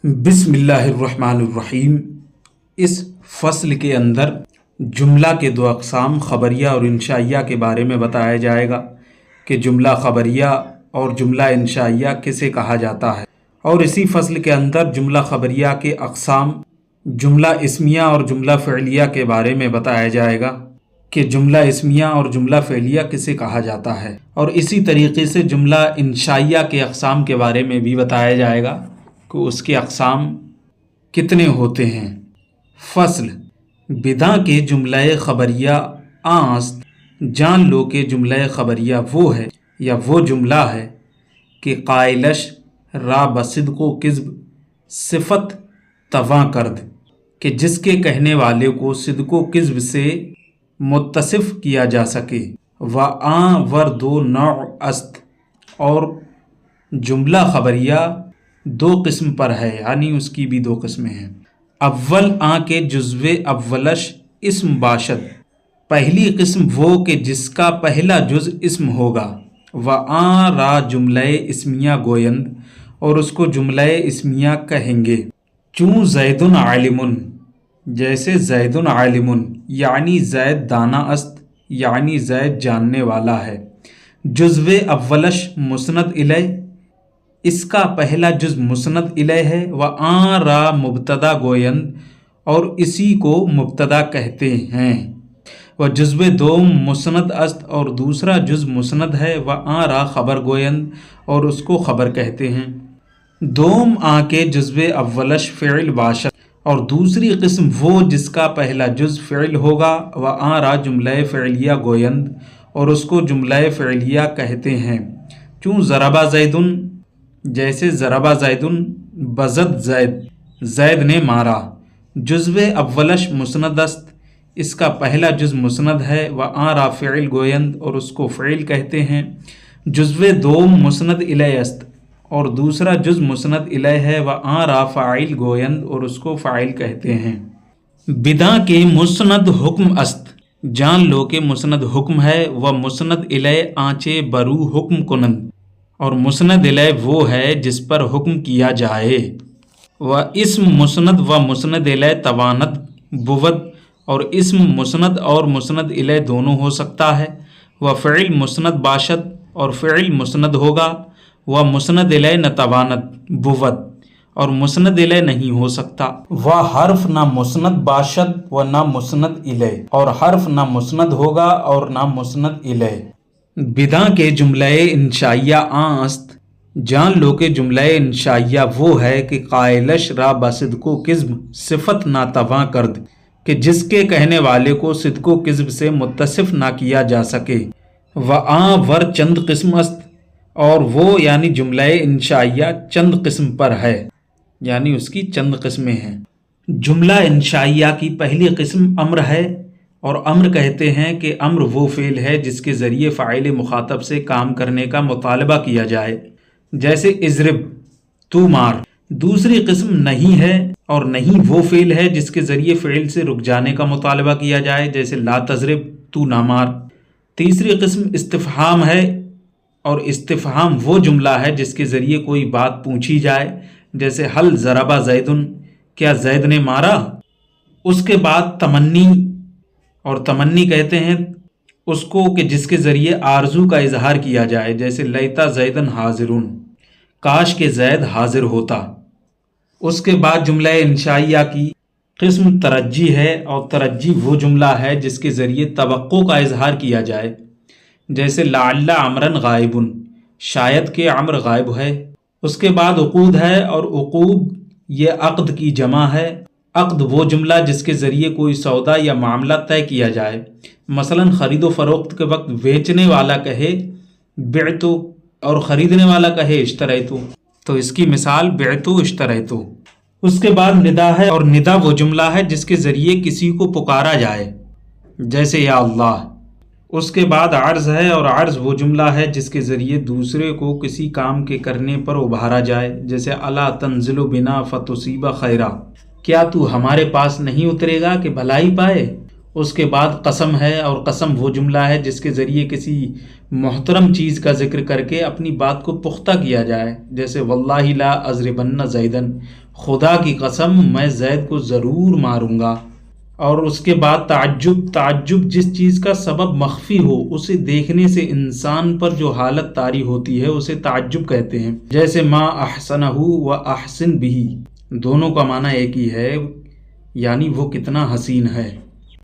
بسم اللہ الرحمن الرحیم۔ اس فصل کے اندر جملہ کے دو اقسام خبریہ اور انشائیہ کے بارے میں بتایا جائے گا کہ جملہ خبریہ اور جملہ انشائیہ کسے کہا جاتا ہے، اور اسی فصل کے اندر جملہ خبریہ کے اقسام جملہ اسمیہ اور جملہ فعلیہ کے بارے میں بتایا جائے گا کہ جملہ اسمیہ اور جملہ فعلیہ کسے کہا جاتا ہے، اور اسی طریقے سے جملہ انشائیہ کے اقسام کے بارے میں بھی بتایا جائے گا کہ اس کے اقسام کتنے ہوتے ہیں۔ فصل بدا کے جملہ خبریہ آست جان لو کہ جملہ خبریہ وہ ہے یا وہ جملہ ہے کہ قائلش را بصدق و کذب صفت تواں کرد، کہ جس کے کہنے والے کو صدق و کذب سے متصف کیا جا سکے، و آں ور دو نوع است، اور جملہ خبریہ دو قسم پر ہے، یعنی اس کی بھی دو قسمیں ہیں۔ اول آں کے جزو اولش اسم باشد، پہلی قسم وہ کہ جس کا پہلا جز اسم ہوگا، و آں را جملہ اسمیہ گویند، اور اس کو جملہ اسمیہ کہیں گے۔ چوں زید عالم، جیسے زید عالم، یعنی زید دانا است، یعنی زید جاننے والا ہے۔ جزو اولش مسند الیہ، اس کا پہلا جز مسند الیہ ہے، و آں را مبتدا گویند، اور اسی کو مبتدا کہتے ہیں۔ و جزو دوم مسند است، اور دوسرا جز مسند ہے، و آں را خبر گویند، اور اس کو خبر کہتے ہیں۔ دوم آں کے جزو اولش فعل باشد، اور دوسری قسم وہ جس کا پہلا جز فعل ہوگا، و آں را جملہ فعلیہ گویند، اور اس کو جملہ فعلیہ کہتے ہیں۔ چوں ضربہ زیدن، جیسے ضربہ زیدن بزد زید، زید نے مارا۔ جزو اولش مسند است، اس کا پہلا جز مسند ہے، و آں را فعل گویند، اور اس کو فعل کہتے ہیں۔ جزو دوم مسند الیہ است، اور دوسرا جز مسند الیہ ہے، و آں را فاعل گویند، اور اس کو فاعل کہتے ہیں۔ بدا کے مسند حکم است، جان لو کہ مسند حکم ہے، و مسند الیہ آنچے برو حکم کنند، اور مسند الیہ وہ ہے جس پر حکم کیا جائے۔ و اسم مسند و مسند الیہ توانت بود، اور اسم مسند اور مسند الیہ دونوں ہو سکتا ہے۔ و فعل مسند باشد، اور فعل مسند ہوگا۔ و مسند الیہ نتوانت بود، اور مسند الیہ نہیں ہو سکتا۔ و حرف نہ مسند باشد و نہ مسند الیہ، اور حرف نہ مسند ہوگا اور نہ مسند الیہ۔ بدا کے جملہ انشائیہ آں است، جان لو کہ جملہ انشائیہ وہ ہے کہ قائلش را بصدق و کذب صفت ناتواں کرد، کہ جس کے کہنے والے کو صدق و کذب سے متصف نہ کیا جا سکے۔ و آں ور چند قسم است، اور وہ یعنی جملہ انشائیہ چند قسم پر ہے، یعنی اس کی چند قسمیں ہیں۔ جملہ انشائیہ کی پہلی قسم امر ہے، اور امر کہتے ہیں کہ امر وہ فعل ہے جس کے ذریعے فاعل مخاطب سے کام کرنے کا مطالبہ کیا جائے، جیسے اضرب تو مار۔ دوسری قسم نہیں ہے، اور نہیں وہ فعل ہے جس کے ذریعے فعل سے رک جانے کا مطالبہ کیا جائے، جیسے لا تضرب تو نہ مار۔ تیسری قسم استفہام ہے، اور استفہام وہ جملہ ہے جس کے ذریعے کوئی بات پوچھی جائے، جیسے حل ضربہ زیدن، کیا زید نے مارا۔ اس کے بعد تمنی، اور تمنی کہتے ہیں اس کو کہ جس کے ذریعے آرزو کا اظہار کیا جائے، جیسے لیتا زیدن حاضرون، کاش کہ زید حاضر ہوتا۔ اس کے بعد جملہ انشائیہ کی قسم ترجی ہے، اور ترجی وہ جملہ ہے جس کے ذریعے توقع کا اظہار کیا جائے، جیسے لعل عمرن غائب، شاید کہ عمر غائب ہے۔ اس کے بعد عقود ہے، اور عقود یہ عقد کی جمع ہے۔ عقد وہ جملہ جس کے ذریعے کوئی سودا یا معاملہ طے کیا جائے، مثلا خرید و فروخت کے وقت بیچنے والا کہے بعتو، اور خریدنے والا کہے اشتریتو، تو اس کی مثال بعتو اشتریتو۔ اس کے بعد ندا ہے، اور ندا وہ جملہ ہے جس کے ذریعے کسی کو پکارا جائے، جیسے یا اللہ۔ اس کے بعد عرض ہے، اور عرض وہ جملہ ہے جس کے ذریعے دوسرے کو کسی کام کے کرنے پر ابھارا جائے، جیسے الا تنزل بنا فتصیب خیرا، کیا تو ہمارے پاس نہیں اترے گا کہ بھلائی پائے۔ اس کے بعد قسم ہے، اور قسم وہ جملہ ہے جس کے ذریعے کسی محترم چیز کا ذکر کر کے اپنی بات کو پختہ کیا جائے، جیسے واللہ لا اضربن زیدن، خدا کی قسم میں زید کو ضرور ماروں گا۔ اور اس کے بعد تعجب جس چیز کا سبب مخفی ہو، اسے دیکھنے سے انسان پر جو حالت طاری ہوتی ہے اسے تعجب کہتے ہیں، جیسے ما احسنہ و احسن بھی، دونوں کا معنی ایک ہی ہے، یعنی وہ کتنا حسین ہے۔